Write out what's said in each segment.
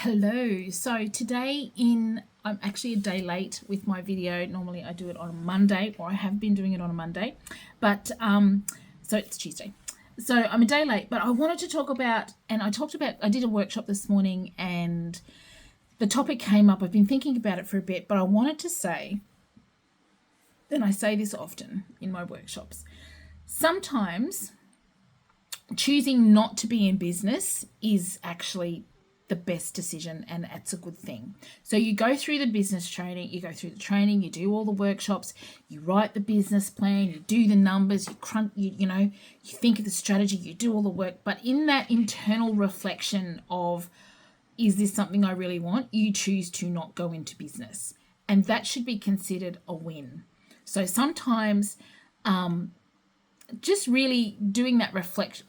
Hello. So today I'm actually a day late with my video. Normally I do it on a Monday, or I have been doing it on a Monday, but so it's Tuesday. So I'm a day late, but I wanted to talk about, and I did a workshop this morning and the topic came up. I've been thinking about it for a bit, but I wanted to say, and I say this often in my workshops, sometimes choosing not to be in business is actually the best decision, and that's a good thing. So you go through the business training, you go through the training, you do all the workshops, you write the business plan, you do the numbers, you think of the strategy, you do all the work, but in that internal reflection of, is this something I really want, you choose to not go into business, and that should be considered a win. So sometimes just really doing that reflection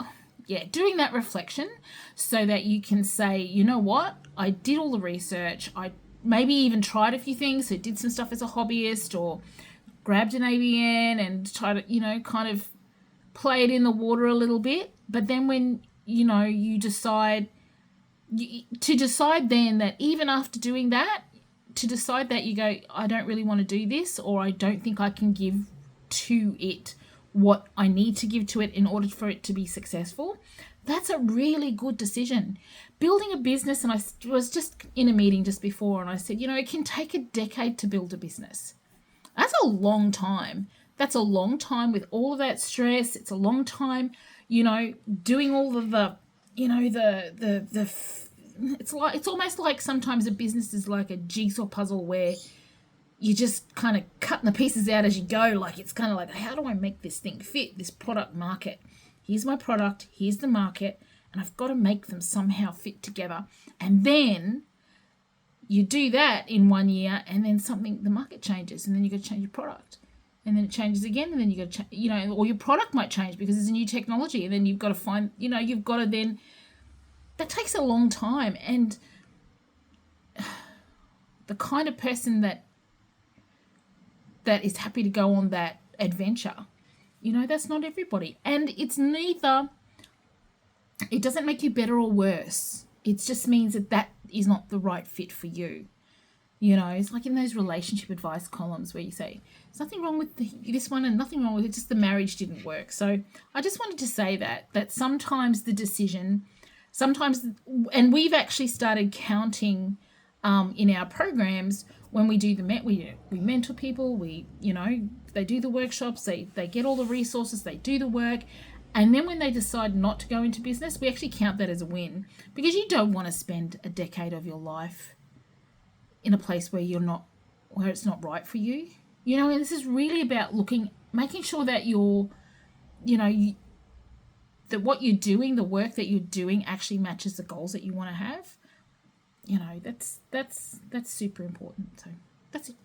so that you can say, you know what, I did all the research, I maybe even tried a few things, so did some stuff as a hobbyist or grabbed an ABN and tried to, kind of play it in the water a little bit. But then when, you decide then that even after doing that, to decide that you go, I don't really want to do this, or I don't think I can give to it what I need to give to it in order for it to be successful, that's a really good decision. Building a business, and I was just in a meeting just before and I said, it can take a decade to build a business. That's a long time. That's a long time with all of that stress. It's a long time, doing all of the, it's almost like sometimes a business is like a jigsaw puzzle where you just kind of cutting the pieces out as you go. Like, it's kind of like, how do I make this thing fit, this product market? Here's my product, here's the market, and I've got to make them somehow fit together. And then you do that in 1 year, and then the market changes, and then you got to change your product. And then it changes again, and then you got to, or your product might change because there's a new technology, and then you've got to find, that takes a long time. And the kind of person that is happy to go on that adventure, that's not everybody. And it doesn't make you better or worse. It just means that is not the right fit for you. It's like in those relationship advice columns where you say, there's nothing wrong with this one and nothing wrong with it, just the marriage didn't work. So I just wanted to say that sometimes the decision, and we've actually started counting in our programs when we do we mentor people, they do the workshops, they get all the resources, they do the work, and then when they decide not to go into business, we actually count that as a win, because you don't want to spend a decade of your life in a place where it's not right for you. And this is really about making sure that that what you're doing, the work that you're doing, actually matches the goals that you want to have. That's super important. So that's it.